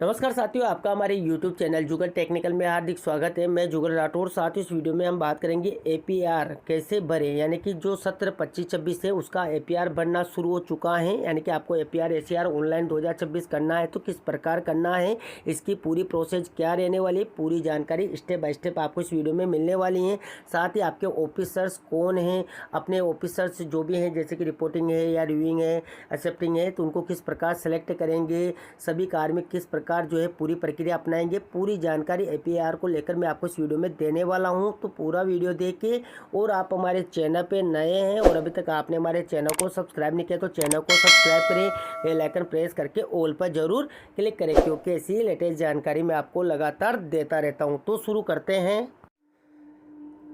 नमस्कार साथियों, आपका हमारे YouTube चैनल जुगल टेक्निकल में हार्दिक स्वागत है। मैं जुगल राठौर। साथियों, इस वीडियो में हम बात करेंगे APR कैसे भरें, यानी कि जो सत्र 25-26 है उसका APR भरना शुरू हो चुका है। यानी कि आपको APR ACR ऑनलाइन 2026 करना है तो किस प्रकार करना है, इसकी पूरी प्रोसेस क्या रहने वाली है, पूरी जानकारी स्टेप बाय स्टेप आपको इस वीडियो में मिलने वाली है। साथ ही आपके ऑफिसर्स कौन हैं, अपने ऑफिसर्स जो भी हैं जैसे कि रिपोर्टिंग है या रिव्यूइंग है, एक्सेप्टिंग है, तो उनको किस प्रकार सेलेक्ट करेंगे, सभी कार्मिक किस प्रकार जो है पूरी प्रक्रिया अपनाएंगे, पूरी जानकारी APR को लेकर मैं आपको इस वीडियो में देने वाला हूं। तो पूरा वीडियो देखें। और आप हमारे चैनल पे नए हैं और अभी तक आपने हमारे चैनल को सब्सक्राइब नहीं किया तो चैनल को सब्सक्राइब करें, बेल आइकन प्रेस करके ऑल पर जरूर क्लिक करें, क्योंकि ऐसी लेटेस्ट जानकारी मैं आपको लगातार देता रहता हूँ। तो शुरू करते हैं।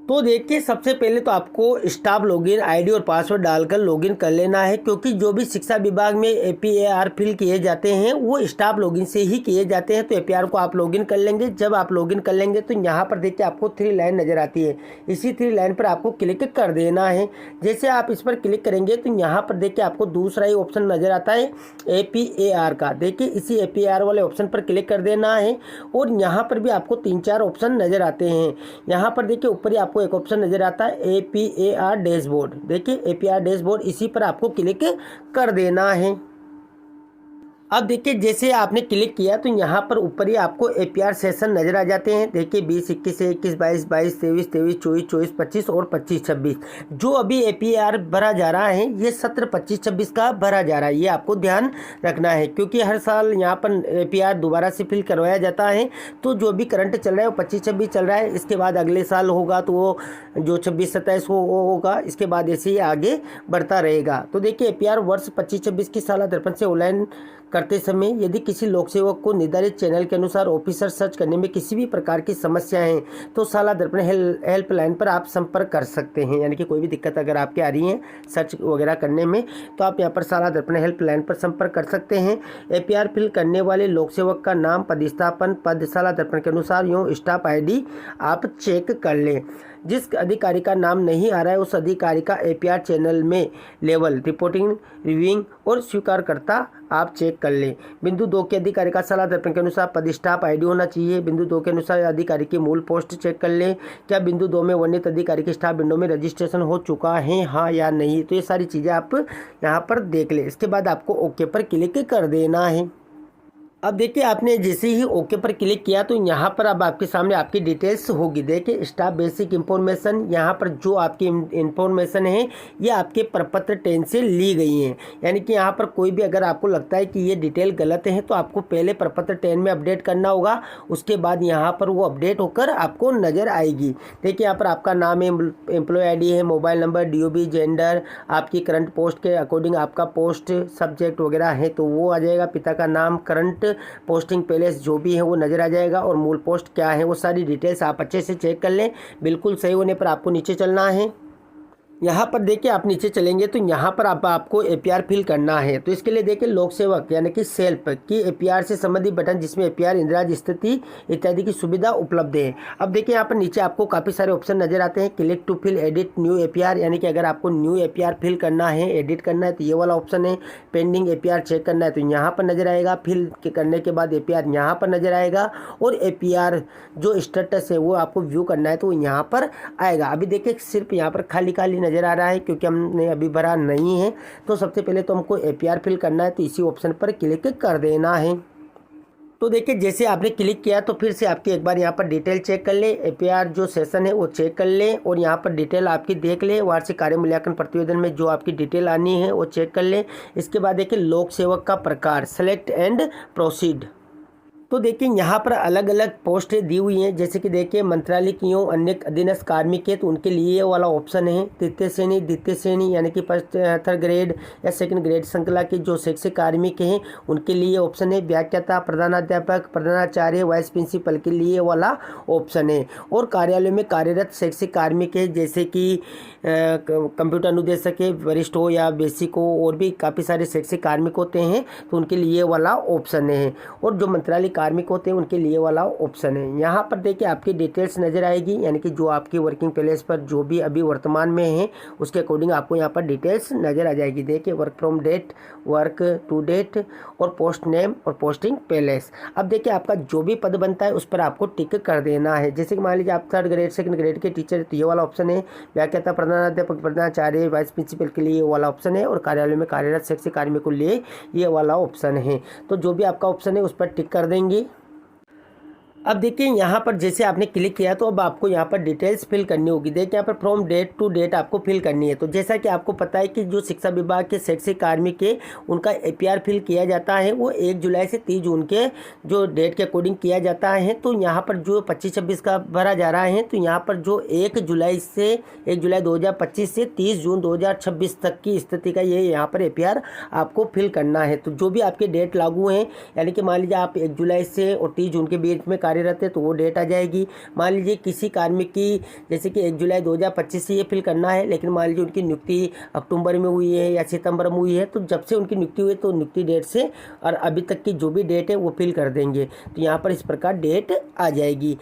तो देखिए, सबसे पहले तो आपको स्टाफ लॉगिन आईडी और पासवर्ड डालकर लॉगिन कर लेना है, क्योंकि जो भी शिक्षा विभाग में APAR फिल किए जाते हैं वो स्टाफ लॉगिन से ही किए जाते हैं। तो APR को आप लॉगिन कर लेंगे। जब आप लॉगिन कर लेंगे तो यहाँ पर देखिए आपको 3 लाइन नज़र आती है। इसी 3 लाइन पर आपको क्लिक कर देना है। जैसे आप इस पर क्लिक करेंगे तो यहाँ पर देखिए आपको दूसरा ही ऑप्शन नज़र आता है APAR का। देखिए इसी APAR वाले ऑप्शन पर क्लिक कर देना है और यहाँ पर भी आपको 3-4 ऑप्शन नज़र आते हैं। यहाँ पर देखिए ऊपर ही आपको एक ऑप्शन नजर आता है APAR डैशबोर्ड। देखिए APAR डैशबोर्ड, इसी पर आपको क्लिक कर देना है। अब देखिए जैसे आपने क्लिक किया तो यहाँ पर ऊपर ही आपको APR सेशन नजर आ जाते हैं। देखिए 20, 21, 21, 22, 22, 23, 23, 24, 24, 25 और 25, 26 जो अभी APR भरा जा रहा है ये सत्र 25-26 का भरा जा रहा है। ये आपको ध्यान रखना है, क्योंकि हर साल यहाँ पर APR दोबारा से फिल करवाया जाता है। तो जो भी करंट चल रहा है वो 25-26 चल रहा है। इसके बाद अगले साल होगा तो वो जो 26-27 होगा, इसके बाद ऐसे ही आगे बढ़ता रहेगा। तो देखिए APR वर्ष 25-26 की साला दर्पण से ऑनलाइन करते समय यदि किसी लोक सेवक को निर्धारित चैनल के अनुसार ऑफिसर सर्च करने में किसी भी प्रकार की समस्या है तो साला दर्पण हेल्पलाइन पर आप संपर्क कर सकते हैं। यानी कि कोई भी दिक्कत अगर आपके आ रही है सर्च वगैरह करने में तो आप यहाँ पर साला दर्पण हेल्पलाइन पर संपर्क कर सकते हैं। APR फिल करने वाले लोक सेवक का नाम, पदस्थापन, पद साला दर्पण के अनुसार यूँ स्टाफ ID आप चेक कर लें। जिस अधिकारी का नाम नहीं आ रहा है उस अधिकारी का APR चैनल में लेवल, रिपोर्टिंग, रिव्यूइंग और स्वीकारकर्ता आप चेक कर लें। बिंदु 2 के अधिकारी का सलाह दर्पण के अनुसार पदस्टाफ ID होना चाहिए। बिंदु 2 के अनुसार अधिकारी की मूल पोस्ट चेक कर लें। क्या बिंदु 2 में वर्णित अधिकारी के स्टाफ विंडो में रजिस्ट्रेशन हो चुका है, हाँ या नहीं। तो ये सारी चीज़ें आप यहाँ पर देख लें। इसके बाद आपको ओके पर क्लिक कर देना है। अब देखिए आपने जैसे ही ओके पर क्लिक किया तो यहाँ पर अब आपके सामने आपकी डिटेल्स होगी। देखिए स्टाफ बेसिक इंफॉर्मेशन, यहाँ पर जो आपकी इंफॉर्मेशन है ये आपके प्रपत्र 10 से ली गई हैं। यानी कि यहाँ पर कोई भी अगर आपको लगता है कि ये डिटेल गलत है तो आपको पहले प्रपत्र 10 में अपडेट करना होगा, उसके बाद यहाँ पर वो अपडेट होकर आपको नज़र आएगी। देखिए यहाँ पर आपका नाम है, एम्प्लॉय ID है, मोबाइल नंबर, DOB, जेंडर, आपकी करंट पोस्ट के अकॉर्डिंग आपका पोस्ट सब्जेक्ट वगैरह है तो वो आ जाएगा। पिता का नाम, करंट पोस्टिंग पैलेस जो भी है वो नज़र आ जाएगा और मूल पोस्ट क्या है वो सारी डिटेल्स आप अच्छे से चेक कर लें। बिल्कुल सही होने पर आपको नीचे चलना है। यहाँ पर देखिए आप नीचे चलेंगे तो यहाँ पर आपको APR फिल करना है। तो इसके लिए देखिए लोक सेवक यानी कि सेल्फ की APR से संबंधित बटन जिसमें APR इंदिराज स्थिति इत्यादि की सुविधा उपलब्ध है। अब देखिए यहाँ पर नीचे आपको काफ़ी सारे ऑप्शन नजर आते हैं। Click to fill edit new APR, यानी कि अगर आपको न्यू APR फिल करना है, एडिट करना है तो ये वाला ऑप्शन है। पेंडिंग APR चेक करना है तो यहाँ पर नजर आएगा। फिल करने के बाद APR यहाँ पर नजर आएगा और APR जो स्टेटस है वो आपको व्यू करना है तो यहाँ पर आएगा। अभी देखिए सिर्फ यहाँ पर खाली खाली नज़र आ रहा है क्योंकि हमने अभी भरा नहीं है। तो सबसे पहले तो हमको APR फिल करना है तो इसी ऑप्शन पर क्लिक कर देना है। तो देखिए जैसे आपने क्लिक किया तो फिर से आपकी एक बार यहाँ पर डिटेल चेक कर ले, APR जो सेशन है वो चेक कर ले और यहाँ पर डिटेल आपकी देख ले। वार्षिक कार्य मूल्यांकन प्रतिवेदन में जो आपकी डिटेल आनी है वो चेक कर ले। इसके बाद देखिए लोक सेवक का प्रकार, सेलेक्ट एंड प्रोसीड। तो देखिए यहाँ पर अलग अलग पोस्टें दी हुई हैं, जैसे कि देखिए मंत्रालय की यूँ अन्य अधीनस्थ कार्मिक है तो उनके लिए ये वाला ऑप्शन है। तृतीय श्रेणी, द्वितीय श्रेणी यानी कि फर्स्ट थर्ड ग्रेड या सेकंड ग्रेड श्रृंखला के जो शैक्षिक कार्मिक हैं उनके लिए ऑप्शन है। व्याख्याता, प्रधानाध्यापक, प्रधानाचार्य, वाइस प्रिंसिपल के लिए वाला ऑप्शन है। और कार्यालय में कार्यरत शैक्षिक कार्मिक है जैसे कि कंप्यूटर अनुदेशक है, वरिष्ठ हो या बेसिक हो, और भी काफ़ी सारे शैक्षिक कार्मिक होते हैं तो उनके लिए वाला ऑप्शन है। और जो मंत्रालय कार्मिक होते हैं उनके लिए वाला ऑप्शन है। यहाँ पर देखिए आपकी डिटेल्स नज़र आएगी, यानी कि जो आपकी वर्किंग प्लेस पर जो भी अभी वर्तमान में है उसके अकॉर्डिंग आपको यहाँ पर डिटेल्स नज़र आ जाएगी। देखिए work from date, work to date और पोस्ट नेम और पोस्टिंग प्लेस। अब देखिए आपका जो भी पद बनता है उस पर आपको टिक कर देना है। जैसे कि मान लीजिए आप 3rd ग्रेड 2nd ग्रेड के टीचर, तो ये वाला ऑप्शन है। व्याख्याता, प्रधानाध्यापक, प्रधानाचार्य, वाइस प्रिंसिपल के लिए ये वाला ऑप्शन है और कार्यालय में कार्यरत शैक्षिक कार्मिकों के लिए ये वाला ऑप्शन है। तो जो भी आपका ऑप्शन है उस पर टिक कर देंगे। अब देखिए यहाँ पर जैसे आपने क्लिक किया तो अब आपको यहाँ पर डिटेल्स फिल करनी होगी। देखिए यहाँ पर फ्रॉम डेट टू डेट आपको फिल करनी है। तो जैसा कि आपको पता है कि जो शिक्षा विभाग के शैक्षिक कार्मिक है उनका APR फिल किया जाता है वो 1 जुलाई से 30 जून के जो डेट के अकॉर्डिंग किया जाता है। तो यहाँ पर जो 25-26 का भरा जा रहा है, तो यहाँ पर जो 1 जुलाई 2025 से 30 जून 2026 तक की स्थिति का ये यहाँ पर APR आपको फिल करना है। तो जो भी आपके डेट लागू हैं, यानी कि मान लीजिए आप 1 जुलाई से और 30 जून के बीच में रहते तो वो डेट आ जाएगी। मान लीजिए किसी कार्मिक की जैसे कि 1 जुलाई 2025 से ये फिल करना है, लेकिन मान लीजिए उनकी नियुक्ति अक्टूबर में हुई है या सितंबर में हुई है, तो जब से उनकी नियुक्ति हुई तो नियुक्ति डेट से और अभी तक की जो भी डेट है वो फिल कर देंगे। तो यहाँ पर इस प्रकार डेट आ जाएगी।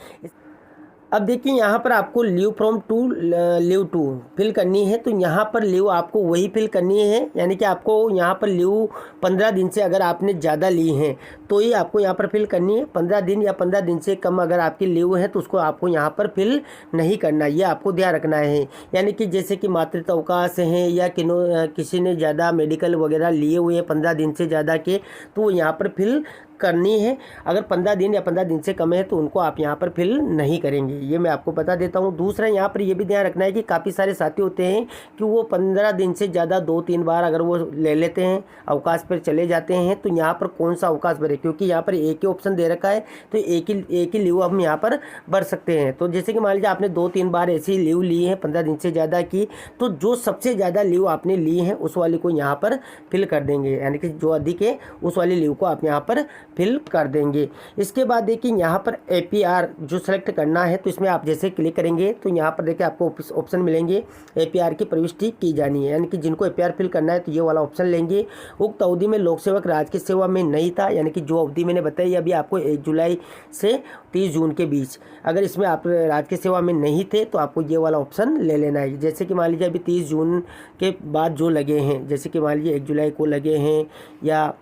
अब देखिए यहाँ पर आपको leave from to leave to fill करनी है। तो यहाँ पर लीव आपको वही फिल करनी है, यानी कि आपको यहाँ पर लीव 15 दिन से अगर आपने ज़्यादा ली हैं तो ही आपको यहाँ पर फिल करनी है। 15 दिन या 15 दिन से कम अगर आपकी लीव है तो उसको आपको यहाँ पर फिल नहीं करना, ये आपको ध्यान रखना है। यानी कि जैसे कि मातृत्व अवकाश हैं या किसी ने ज़्यादा मेडिकल वगैरह लिए हुए हैं 15 दिन से ज़्यादा के, तो वो यहाँ पर फिल करनी है। अगर 15 दिन या 15 दिन से कम है तो उनको आप यहाँ पर फिल नहीं करेंगे, ये मैं आपको बता देता हूँ। दूसरा यहाँ पर ये भी ध्यान रखना है कि काफ़ी सारे साथी होते हैं कि वो 15 दिन से ज़्यादा 2-3 बार अगर वो ले लेते हैं, अवकाश पर चले जाते हैं, तो यहाँ पर कौन सा अवकाश भरे, क्योंकि यहाँ पर एक ही ऑप्शन दे रखा है तो एक ही लीव हम यहाँ पर भर सकते हैं। तो जैसे कि मान लीजिए आपने 2-3 बार ऐसी लीव ली है 15 दिन से ज़्यादा की, तो जो सबसे ज़्यादा लीव आपने ली है उस वाली को यहाँ पर फिल कर देंगे, यानी कि जो अधिक है उस वाली लीव को आप यहाँ पर फिल कर देंगे। इसके बाद देखिए यहाँ पर APR जो सेलेक्ट करना है, तो इसमें आप जैसे क्लिक करेंगे तो यहाँ पर देखिए आपको ऑप्शन मिलेंगे APR की प्रविष्टि की जानी है, यानी कि जिनको APR फिल करना है तो ये वाला ऑप्शन लेंगे। उक्त अवधि में लोक सेवक राजकीय सेवा में नहीं था, यानी कि जो अवधि मैंने बताई अभी आपको 1 जुलाई से 30 जून के बीच, अगर इसमें आप राजकीय सेवा में नहीं थे तो आपको ये वाला ऑप्शन ले लेना है। जैसे कि मान लीजिए अभी 30 जून के बाद जो लगे हैं, जैसे कि मान लीजिए 1 जुलाई को लगे हैं या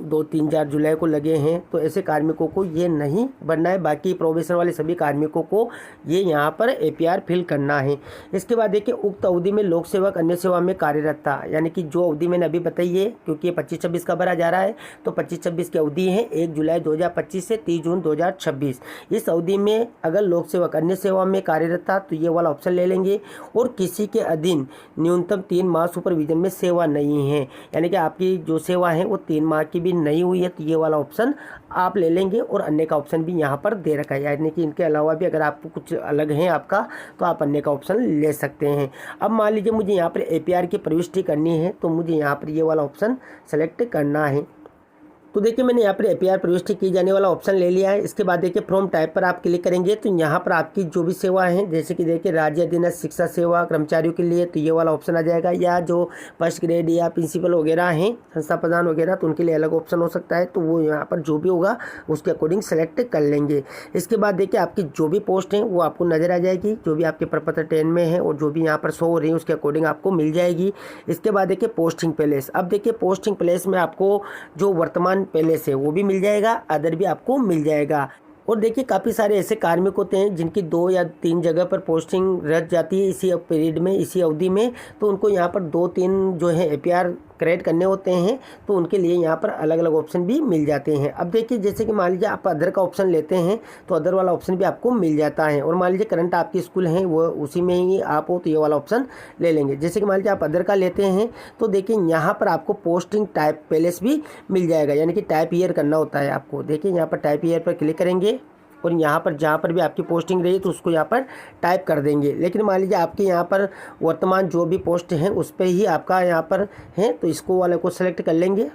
2-3-4 जुलाई को लगे हैं, तो ऐसे कार्मिकों को ये नहीं भरना है। बाकी प्रोबेशन वाले सभी कार्मिकों को ये यहाँ पर APR फिल करना है। इसके बाद देखिए उक्त अवधि में लोक सेवक अन्य सेवा में कार्यरत था, यानी कि जो अवधि मैंने अभी बताई है, क्योंकि ये 25-26 का भरा जा रहा है, तो 25-26 की अवधि है 1 जुलाई 2025 से 30 जून 2026। इस अवधि में अगर लोक सेवक अन्य सेवा में कार्यरत था तो ये वाला ऑप्शन ले लेंगे। और किसी के अधीन न्यूनतम 3 माह सुपरविजन में सेवा नहीं है, यानी कि आपकी जो सेवा है वो 3 माह की भी नहीं हुई है, तो ये वाला ऑप्शन आप ले लेंगे। और अन्य का ऑप्शन भी यहाँ पर दे रखा है, यानी कि इनके अलावा भी अगर आपको कुछ अलग है आपका तो आप अन्य का ऑप्शन ले सकते हैं। अब मान लीजिए मुझे यहाँ पर APR की प्रविष्टि करनी है, तो मुझे यहाँ पर ये वाला ऑप्शन सेलेक्ट करना है। तो देखिए मैंने यहाँ पर APR प्रविष्टि की जाने वाला ऑप्शन ले लिया है। इसके बाद देखिए फ्रॉम टाइप पर आप क्लिक करेंगे तो यहाँ पर आपकी जो भी सेवा है, जैसे कि देखिए राज्य अधीनस्थ शिक्षा सेवा कर्मचारियों के लिए, तो ये वाला ऑप्शन आ जाएगा। या जो फर्स्ट ग्रेड या प्रिंसिपल वगैरह हैं, संस्था प्रधान वगैरह, तो उनके लिए अलग ऑप्शन हो सकता है, तो वो यहाँ पर जो भी होगा उसके अकॉर्डिंग सेलेक्ट कर लेंगे। इसके बाद देखिए आपकी जो भी पोस्ट है वो आपको नज़र आ जाएगी, जो भी आपके प्रपत्र 10 में है और जो भी यहाँ पर शो हो रही है उसके अकॉर्डिंग आपको मिल जाएगी। इसके बाद देखिए पोस्टिंग प्लेस। अब देखिए पोस्टिंग प्लेस में आपको जो वर्तमान प्लेस है वो भी मिल जाएगा, अदर भी आपको मिल जाएगा। और देखिए काफ़ी सारे ऐसे कार्मिक होते हैं जिनकी 2 या 3 जगह पर पोस्टिंग रह जाती है इसी पीरियड में, इसी अवधि में, तो उनको यहाँ पर 2-3 जो है APR क्रिएट करने होते हैं, तो उनके लिए यहाँ पर अलग अलग ऑप्शन भी मिल जाते हैं। अब देखिए जैसे कि मान लीजिए आप अदर का ऑप्शन लेते हैं तो अदर वाला ऑप्शन भी आपको मिल जाता है। और मान लीजिए करंट आपकी स्कूल है वो उसी में ही आप हो तो ये वाला ऑप्शन ले लेंगे। जैसे कि मान लीजिए आप अदर का लेते हैं तो देखिए यहाँ पर आपको पोस्टिंग टाइप प्लेस भी मिल जाएगा, यानी कि टाइप ईयर करना होता है आपको। देखिए यहाँ पर टाइप ईयर पर क्लिक करेंगे और यहाँ पर जहाँ पर भी आपकी पोस्टिंग रही तो उसको यहाँ पर टाइप कर देंगे। लेकिन मान लीजिए आपके यहाँ पर वर्तमान जो भी पोस्ट हैं उस पर ही आपका यहाँ पर है, तो इसको वाले को सेलेक्ट कर लेंगे।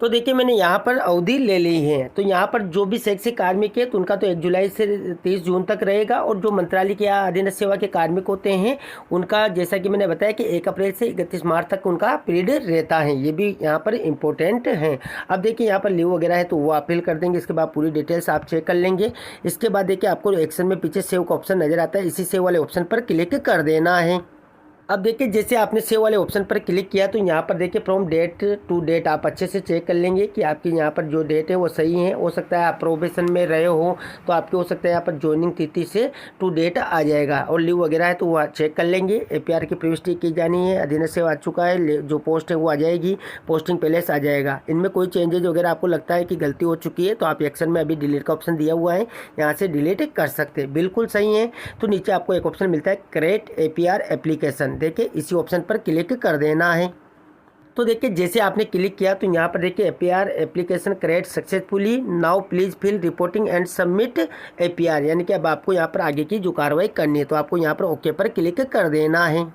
तो देखिए मैंने यहाँ पर अवधि ले ली है। तो यहाँ पर जो भी शैक्षिक कार्मिक है तो उनका तो 1 जुलाई से 30 जून तक रहेगा, और जो मंत्रालय के या अधीनस्थ सेवा के कार्मिक होते हैं उनका जैसा कि मैंने बताया कि 1 अप्रैल से 31 मार्च तक उनका पीरियड रहता है। ये भी यहाँ पर इम्पोर्टेंट है। अब देखिए यहाँ पर लीव वगैरह है तो वो आप फिल कर देंगे। इसके बाद पूरी डिटेल्स आप चेक कर लेंगे। इसके बाद देखिए आपको एक्शन में पीछे सेव का ऑप्शन नजर आता है, इसी सेव वाले ऑप्शन पर क्लिक कर देना है। अब देखिए जैसे आपने सेव वाले ऑप्शन पर क्लिक किया तो यहाँ पर देखिए फ्रॉम डेट टू डेट आप अच्छे से चेक कर लेंगे कि आपकी यहाँ पर जो डेट है वो सही है। हो सकता है आप प्रोबेशन में रहे हो तो आपके हो सकता है यहाँ पर ज्वाइनिंग तिथि से टू डेट आ जाएगा, और लीव वगैरह है तो वो चेक कर लेंगे। APR की प्रविष्टि की जानी है, अधीनस्थ सेवा आ चुका है, जो पोस्ट है वो आ जाएगी, पोस्टिंग पैलेस आ जाएगा। इनमें कोई चेंजेज वगैरह आपको लगता है कि गलती हो चुकी है तो आप एक्शन में अभी डिलीट का ऑप्शन दिया हुआ है, यहाँ से डिलीट कर सकते हैं। बिल्कुल सही है। तो नीचे आपको एक ऑप्शन मिलता है क्रिएट APR एप्लीकेशन, देखिए इसी ऑप्शन पर क्लिक कर देना है। तो देखिए जैसे आपने क्लिक किया तो यहाँ पर देखिए APR application create successfully, now please fill reporting and submit APR, यानी कि अब आपको यहाँ पर आगे की जो कार्रवाई करनी है तो आपको यहाँ पर ओके पर क्लिक कर देना है।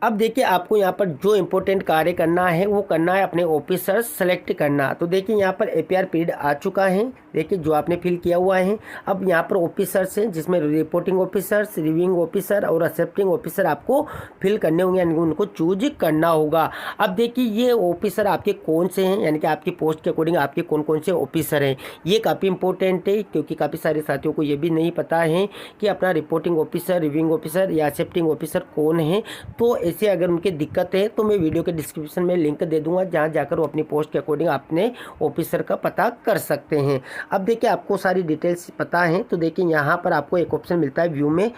अब देखिए आपको यहाँ पर जो इम्पोर्टेंट कार्य करना है वो करना है, अपने ऑफिसर सेलेक्ट करना। तो देखिए यहाँ पर APR पीरियड आ चुका है, देखिए जो आपने फिल किया हुआ है। अब यहाँ पर ऑफिसर्स हैं जिसमें रिपोर्टिंग ऑफिसर्स, रिव्यूइंग ऑफिसर और एक्सेप्टिंग ऑफिसर आपको फिल करने होंगे, यानी उनको चूज करना होगा। अब देखिए ये ऑफिसर आपके कौन से हैं, यानी कि आपकी पोस्ट के अकॉर्डिंग आपके कौन कौन से ऑफिसर हैं, ये काफ़ी इंपॉर्टेंट है क्योंकि काफ़ी सारे साथियों को ये भी नहीं पता है कि अपना रिपोर्टिंग ऑफिसर, रिव्यूइंग ऑफिसर या एक्सेप्टिंग ऑफिसर कौन है। तो ऐसे अगर उनकी दिक्कत है तो मैं वीडियो के डिस्क्रिप्शन में लिंक दे दूंगा, जहां जाकर वो अपनी पोस्ट के अकॉर्डिंग अपने ऑफिसर का पता कर सकते हैं। अब देखिए आपको सारी डिटेल्स पता है तो देखिए यहाँ पर आपको एक ऑप्शन मिलता है व्यू में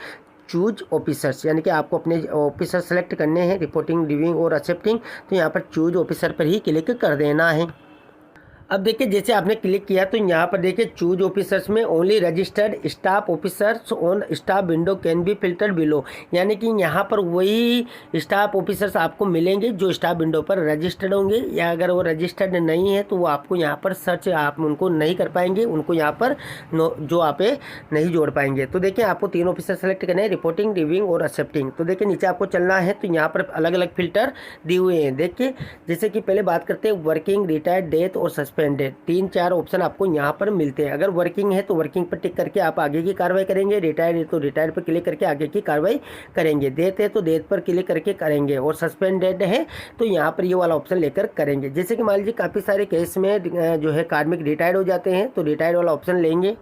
चूज ऑफिसर्स, यानी कि आपको अपने ऑफिसर सेलेक्ट करने हैं, रिपोर्टिंग, रिव्यूइंग और एक्सेप्टिंग। तो यहाँ पर चूज ऑफिसर पर ही क्लिक कर देना है। अब देखिए जैसे आपने क्लिक किया तो यहाँ पर देखिए चूज ऑफिसर्स में only registered staff officers on staff window can be filtered below, यानी कि यहाँ पर वही स्टाफ ऑफिसर्स आपको मिलेंगे जो स्टाफ विंडो पर रजिस्टर्ड होंगे, या अगर वो रजिस्टर्ड नहीं है तो वो आपको यहाँ पर सर्च आप उनको नहीं कर पाएंगे, उनको यहाँ पर जो आप नहीं जोड़ पाएंगे। तो देखिए आपको 3 ऑफिसर सेलेक्ट करने हैं, रिपोर्टिंग, रिव्यूइंग और एक्सेप्टिंग। तो देखिए नीचे आपको चलना है तो यहाँ पर अलग अलग फिल्टर दिए हुए हैं। देखिए जैसे कि पहले बात करते हैं वर्किंग, रिटायर्ड, डेथ और सस्पेंडेड, 3-4 ऑप्शन आपको यहाँ पर मिलते हैं। अगर वर्किंग है तो वर्किंग पर टिक करके आप आगे की कार्रवाई करेंगे, रिटायर्ड है तो रिटायर्ड पर क्लिक करके आगे की कार्रवाई करेंगे, डेथ है तो डेथ पर क्लिक करके करेंगे, और सस्पेंडेड है तो यहाँ पर ये वाला ऑप्शन लेकर करेंगे। जैसे कि मान लीजिए काफ़ी सारे केस में जो है कार्मिक रिटायर्ड हो जाते हैं तो रिटायर्ड वाला ऑप्शन लेंगे।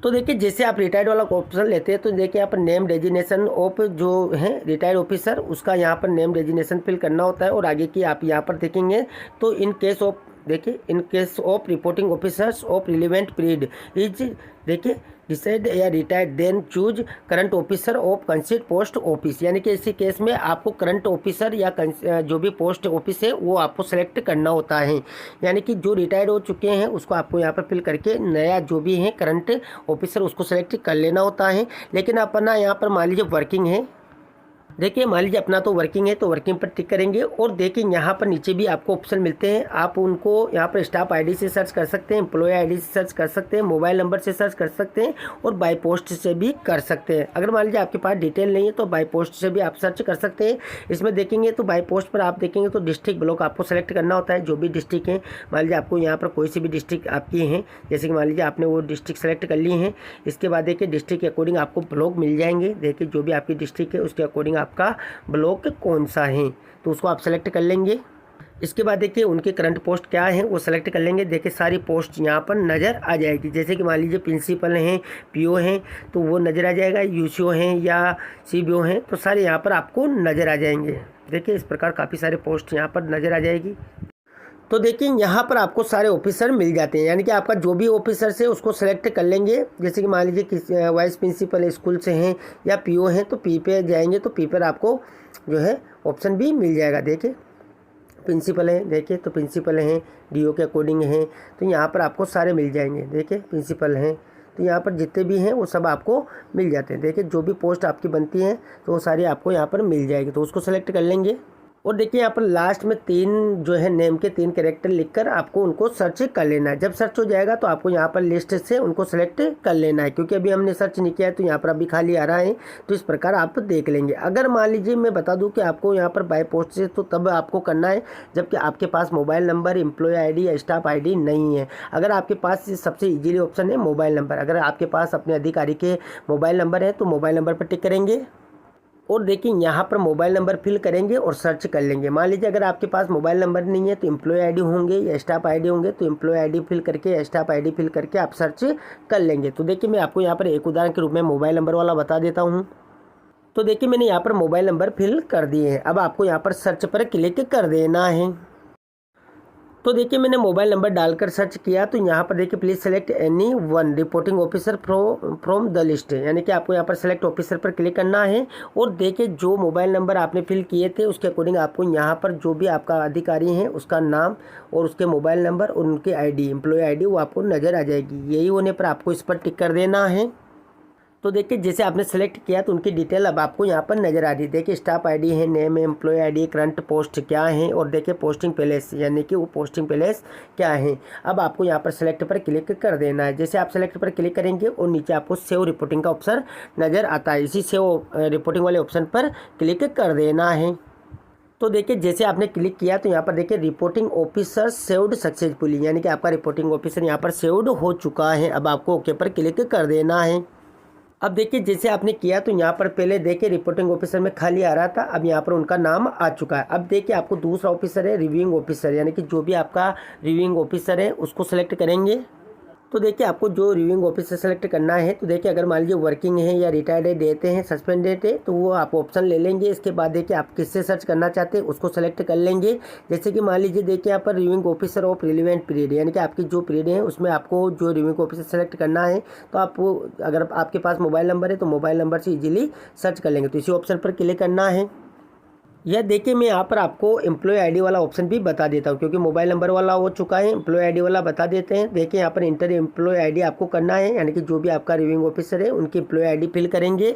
तो देखिए जैसे आप रिटायर्ड वाला ऑप्शन लेते हैं तो देखिए यहाँ पर नेम डेजिग्नेशन ऑफ जो है रिटायर्ड ऑफिसर, उसका यहाँ पर नेम डेजिग्नेशन फिल करना होता है, और आगे की आप यहाँ पर देखेंगे तो इन केस ऑफ, देखिए in case of reporting officers of relevant period is, देखिए डिसाइड या retired then choose current officer of concerned post office, यानी कि इसी केस में आपको करंट ऑफिसर या जो भी पोस्ट ऑफिस है वो आपको सेलेक्ट करना होता है, यानी कि जो रिटायर्ड हो चुके हैं उसको आपको यहाँ पर फिल करके नया जो भी है करंट ऑफिसर उसको सेलेक्ट कर लेना होता है। लेकिन अपना यहाँ पर मान लीजिए वर्किंग है, देखिए मान लीजिए अपना तो वर्किंग है तो वर्किंग पर टिक करेंगे, और देखिए यहाँ पर नीचे भी आपको ऑप्शन मिलते हैं, आप उनको यहाँ पर स्टाफ आईडी से सर्च कर सकते हैं, एम्प्लॉय आईडी से सर्च कर सकते हैं, मोबाइल नंबर से सर्च कर सकते हैं, और बाय पोस्ट से भी कर सकते हैं। अगर मान लीजिए आपके पास डिटेल नहीं है तो बाय पोस्ट से भी आप सर्च कर सकते हैं। इसमें देखेंगे तो बाय पोस्ट पर आप देखेंगे तो डिस्ट्रिक्ट ब्लॉक आपको सेलेक्ट करना होता है, जो भी डिस्ट्रिक्ट है। मान लीजिए आपको यहाँ पर कोई सी भी डिस्ट्रिक्ट आपकी हैं, जैसे कि मान लीजिए आपने वो डिस्ट्रिक्ट सेलेक्ट कर ली हैं, इसके बाद देखिए डिस्ट्रिक्ट के अकॉर्डिंग आपको ब्लॉक मिल जाएंगे। देखिए जो भी आपकी डिस्ट्रिक्ट है उसके अकॉर्डिंग आपका ब्लॉक कौन सा है तो उसको आप सेलेक्ट कर लेंगे। इसके बाद देखिए उनके करंट पोस्ट क्या है वो सेलेक्ट कर लेंगे। देखिए सारी पोस्ट यहाँ पर नज़र आ जाएगी, जैसे कि मान लीजिए प्रिंसिपल हैं, पीओ हैं तो वो नज़र आ जाएगा, यूसीओ हैं या सीबीओ हैं तो सारे यहाँ पर आपको नज़र आ जाएंगे। देखिए इस प्रकार काफ़ी सारे पोस्ट यहाँ पर नज़र आ जाएगी। तो देखिए यहाँ पर आपको सारे ऑफिसर मिल जाते हैं, यानी कि आपका जो भी ऑफिसर है उसको सेलेक्ट कर लेंगे। जैसे कि मान लीजिए किस वाइस प्रिंसिपल स्कूल से हैं या पीओ हैं तो पी पे जाएंगे तो पी पर आपको जो है ऑप्शन भी मिल जाएगा। देखिए प्रिंसिपल हैं, देखिए तो प्रिंसिपल हैं, डीओ के अकॉर्डिंग हैं तो यहाँ पर आपको सारे मिल जाएंगे। देखिए प्रिंसिपल हैं तो यहाँ पर जितने भी हैं वो सब आपको मिल जाते हैं। देखिए जो भी पोस्ट आपकी बनती है तो वो सारी आपको यहाँ पर मिल जाएगी, तो उसको सेलेक्ट कर लेंगे। और देखिए यहाँ पर लास्ट में 3 जो है नेम के 3 कैरेक्टर लिखकर आपको उनको सर्च कर लेना है। जब सर्च हो जाएगा तो आपको यहाँ पर लिस्ट से उनको सेलेक्ट कर लेना है, क्योंकि अभी हमने सर्च नहीं किया है तो यहाँ पर अभी खाली आ रहा है। तो इस प्रकार आप देख लेंगे। अगर मान लीजिए मैं बता दूँ कि आपको यहाँ पर बाय पोस्ट से, तो तब आपको करना है जबकि आपके पास मोबाइल नंबर, एम्प्लॉय ID या स्टाफ ID नहीं है। अगर आपके पास सबसे ईजिली ऑप्शन है मोबाइल नंबर। अगर आपके पास अपने अधिकारी के मोबाइल नंबर है तो मोबाइल नंबर पर टिक करेंगे और देखिए यहाँ पर मोबाइल नंबर फिल करेंगे और सर्च कर लेंगे। मान लीजिए अगर आपके पास मोबाइल नंबर नहीं है तो एम्प्लॉय ID होंगे या स्टाफ ID होंगे, तो एम्प्लॉय ID फिल करके या स्टाफ ID फिल करके आप सर्च कर लेंगे। तो देखिए मैं आपको यहाँ पर एक उदाहरण के रूप में मोबाइल नंबर वाला बता देता हूँ। तो देखिए मैंने यहाँ पर मोबाइल नंबर फिल कर दिए हैं। अब आपको यहाँ पर सर्च पर क्लिक कर देना है। तो देखिए मैंने मोबाइल नंबर डालकर सर्च किया तो यहाँ पर देखिए please select any one reporting officer from the list, यानी कि आपको यहाँ पर सेलेक्ट ऑफिसर पर क्लिक करना है। और देखिए जो मोबाइल नंबर आपने फिल किए थे उसके अकॉर्डिंग आपको यहाँ पर जो भी आपका अधिकारी है उसका नाम और उसके मोबाइल नंबर और उनके ID, एम्प्लॉय ID वो आपको नज़र आ जाएगी। यही होने पर आपको इस पर टिक कर देना है। तो देखिए जैसे आपने सेलेक्ट किया तो उनकी डिटेल अब आपको यहाँ पर नज़र आ रही है। देखिए स्टाफ ID है, name, employ ID, current post क्या है और देखिए पोस्टिंग प्लेस, यानी कि वो पोस्टिंग प्लेस क्या है। अब आपको यहाँ पर सेलेक्ट पर क्लिक कर देना है। जैसे आप सेलेक्ट पर क्लिक करेंगे और नीचे आपको सेव रिपोर्टिंग का ऑप्शन नज़र आता है। इसी सेव रिपोर्टिंग वाले ऑप्शन पर क्लिक कर देना है। तो देखिए जैसे आपने क्लिक किया तो यहाँ पर देखिए रिपोर्टिंग ऑफिसर सेव्ड सक्सेसफुली, यानी कि आपका रिपोर्टिंग ऑफिसर यहाँ पर सेव्ड हो चुका है। अब आपको ओके पर क्लिक कर देना है। अब देखिए जैसे आपने किया तो यहाँ पर पहले देखिए रिपोर्टिंग ऑफिसर में खाली आ रहा था, अब यहाँ पर उनका नाम आ चुका है। अब देखिए आपको दूसरा ऑफिसर है रिव्यूइंग ऑफिसर, यानी कि जो भी आपका रिव्यूइंग ऑफिसर है उसको सेलेक्ट करेंगे। तो देखिए आपको जो रिव्यूइंग ऑफिसर सेलेक्ट करना है, तो देखिए अगर मान लीजिए वर्किंग है या रिटायर्ड देते हैं, सस्पेंडेड है, तो वो आप ऑप्शन ले लेंगे। इसके बाद देखिए आप किससे सर्च करना चाहते हैं उसको सेलेक्ट कर लेंगे। जैसे कि मान लीजिए देखिए यहाँ पर reviewing officer of relevant period, यानी कि आपकी जो पीरियड है उसमें आपको जो रिव्यूइंग ऑफिसर सेलेक्ट करना है, तो आप अगर आपके पास मोबाइल नंबर है तो मोबाइल नंबर से ईजिली सर्च कर लेंगे। तो इसी ऑप्शन पर क्लिक करना है। यह देखिए मैं यहाँ पर आपको एम्प्लॉय ID वाला ऑप्शन भी बता देता हूँ, क्योंकि मोबाइल नंबर वाला हो चुका है, एम्प्लॉय ID वाला बता देते हैं। देखिए यहाँ पर इंटर एम्प्लॉय ID आपको करना है, यानी कि जो भी आपका रिव्यूइंग ऑफिसर है उनकी एम्प्लॉय ID फिल करेंगे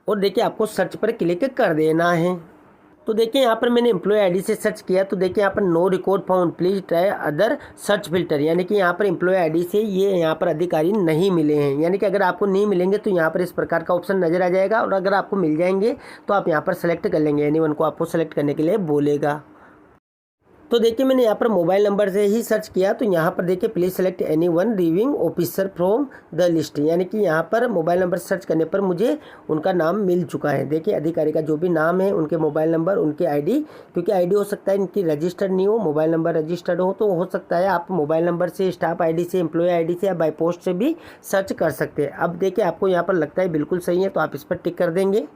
और देखिए आपको सर्च पर क्लिक कर देना है। तो देखिए यहाँ पर मैंने एम्प्लॉय ID से सर्च किया तो देखिए यहाँ पर no record found, please try other search filter, यानी कि यहाँ पर एम्प्लॉय ID से ये यहाँ पर अधिकारी नहीं मिले हैं। यानी कि अगर आपको नहीं मिलेंगे तो यहाँ पर इस प्रकार का ऑप्शन नज़र आ जाएगा, और अगर आपको मिल जाएंगे तो आप यहाँ पर सेलेक्ट कर लेंगे। एनीवन को आपको सेलेक्ट करने के लिए बोलेगा। तो देखिए मैंने यहाँ पर मोबाइल नंबर से ही सर्च किया तो यहाँ पर देखिए please select any one reviewing officer from the list, यानी कि यहाँ पर मोबाइल नंबर सर्च करने पर मुझे उनका नाम मिल चुका है। देखिए अधिकारी का जो भी नाम है, उनके मोबाइल नंबर, उनके ID, क्योंकि ID हो सकता है इनकी रजिस्टर्ड नहीं हो, मोबाइल नंबर रजिस्टर्ड हो, तो हो सकता है आप मोबाइल नंबर से, स्टाफ ID से, एम्प्लॉय ID से या बाई पोस्ट से भी सर्च कर सकते हैं। अब देखिए आपको यहाँ पर लगता है बिल्कुल सही है तो आप इस पर टिक कर देंगे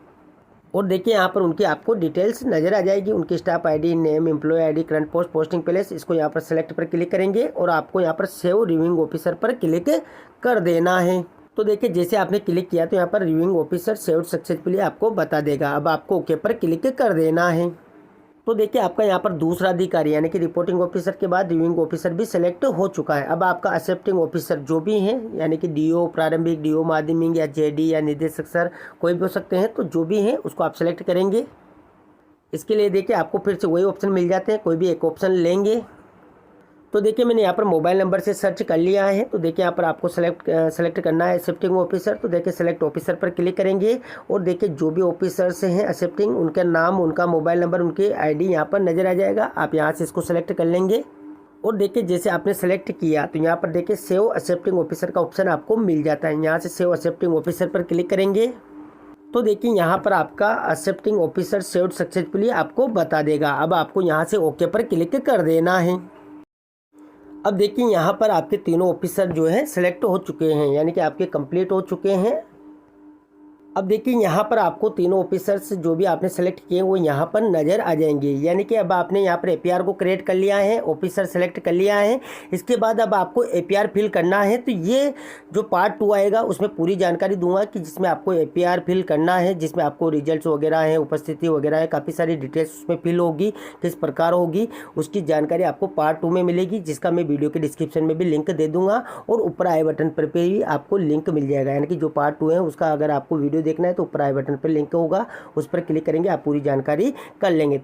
और देखिए यहाँ पर उनकी आपको डिटेल्स नज़र आ जाएगी। उनकी staff ID, name, employ ID, current post, posting place, इसको यहाँ पर सेलेक्ट पर क्लिक करेंगे और आपको यहाँ पर सेव रिव्यूइंग ऑफिसर पर क्लिक कर देना है। तो देखिए जैसे आपने क्लिक किया तो यहाँ पर रिव्यूइंग ऑफिसर सेव्ड सक्सेसफुली आपको बता देगा। अब आपको ओके पर क्लिक कर देना है। तो देखिए आपका यहाँ पर दूसरा अधिकारी, यानी कि रिपोर्टिंग ऑफिसर के बाद रिव्यूइंग ऑफिसर भी सेलेक्ट हो चुका है। अब आपका एक्सेप्टिंग ऑफिसर जो भी हैं, यानी कि DO प्रारंभिक, DO माध्यमिक या JD या निदेशक सर, कोई भी हो सकते हैं, तो जो भी हैं उसको आप सेलेक्ट करेंगे। इसके लिए देखिए आपको फिर से वही ऑप्शन मिल जाते हैं, कोई भी एक ऑप्शन लेंगे। तो देखिए मैंने यहाँ पर मोबाइल नंबर से सर्च कर लिया है। तो देखिए यहाँ पर आपको सेलेक्ट करना है एक्सेप्टिंग ऑफिसर। तो देखिए सेलेक्ट ऑफिसर पर क्लिक करेंगे और देखिए जो भी ऑफिसर्स हैं एक्सेप्टिंग, उनका नाम, उनका मोबाइल नंबर, उनके ID यहाँ पर नज़र आ जाएगा। आप यहाँ से इसको सेलेक्ट कर लेंगे और देखिए जैसे आपने सेलेक्ट किया तो यहाँ पर देखिए सेव एक्सेप्टिंग ऑफिसर का ऑप्शन आपको मिल जाता है। यहाँ से सेव एक्सेप्टिंग ऑफिसर पर क्लिक करेंगे तो देखिए यहाँ पर आपका एक्सेप्टिंग ऑफिसर सेव्ड सक्सेसफुली आपको बता देगा। अब आपको यहाँ से ओके पर क्लिक कर देना है। अब देखिए यहाँ पर आपके तीनों ऑफिसर जो है सिलेक्ट हो चुके हैं, यानी कि आपके कंप्लीट हो चुके हैं। अब देखिए यहाँ पर आपको तीनों ऑफिसर्स जो भी आपने सेलेक्ट किए वो यहाँ पर नज़र आ जाएंगे, यानी कि अब आपने यहाँ पर APR को क्रिएट कर लिया है, ऑफिसर सेलेक्ट कर लिया है। इसके बाद अब आपको APR फिल करना है। तो ये जो पार्ट 2 आएगा उसमें पूरी जानकारी दूंगा कि जिसमें आपको APR फिल करना है, जिसमें आपको रिजल्ट्स वगैरह है, उपस्थिति वगैरह है, काफ़ी सारी डिटेल्स उसमें फिल होगी, किस प्रकार होगी उसकी जानकारी आपको पार्ट 2 में मिलेगी, जिसका मैं वीडियो के डिस्क्रिप्शन में भी लिंक दे दूँगा और ऊपर आई बटन पर भी आपको लिंक मिल जाएगा। यानी कि जो पार्ट 2 है उसका अगर आपको वीडियो देखना है तो ऊपर आई बटन पर लिंक होगा, उस पर क्लिक करेंगे, आप पूरी जानकारी कर लेंगे।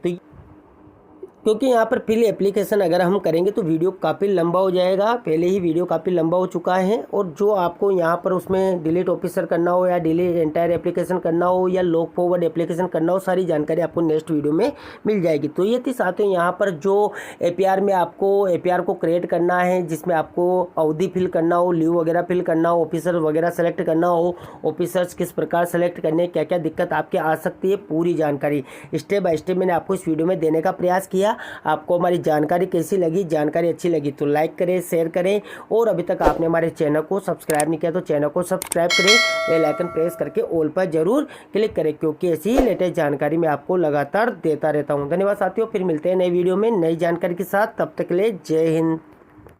क्योंकि यहाँ पर फिल एप्लीकेशन अगर हम करेंगे तो वीडियो काफ़ी लंबा हो जाएगा, पहले ही वीडियो काफ़ी लंबा हो चुका है। और जो आपको यहाँ पर उसमें डिलीट ऑफिसर करना हो या डिलीट एंटायर एप्लीकेशन करना हो या लॉक फॉरवर्ड एप्लीकेशन करना हो, सारी जानकारी आपको नेक्स्ट वीडियो में मिल जाएगी। तो ये थी साथियों यहाँ पर जो APR में आपको APR को क्रिएट करना है, जिसमें आपको अवधि फिल करना हो, लीव वगैरह फिल करना हो, ऑफिसर वगैरह सेलेक्ट करना हो, ऑफिसर्स किस प्रकार सेलेक्ट करने, क्या क्या दिक्कत आपके आ सकती है, पूरी जानकारी स्टेप बाय स्टेप मैंने आपको इस वीडियो में देने का प्रयास किया। आपको हमारी जानकारी कैसी लगी? जानकारी अच्छी लगी तो लाइक करें, शेयर करें, और अभी तक आपने हमारे चैनल को सब्सक्राइब नहीं किया तो चैनल को सब्सक्राइब करें, बेल आइकन प्रेस करके ऑल पर जरूर क्लिक करें, क्योंकि ऐसी ही लेटेस्ट जानकारी मैं आपको लगातार देता रहता हूं। धन्यवाद साथियों, फिर मिलते हैं नई वीडियो में नई जानकारी के साथ। तब तक के लिए जय हिंद।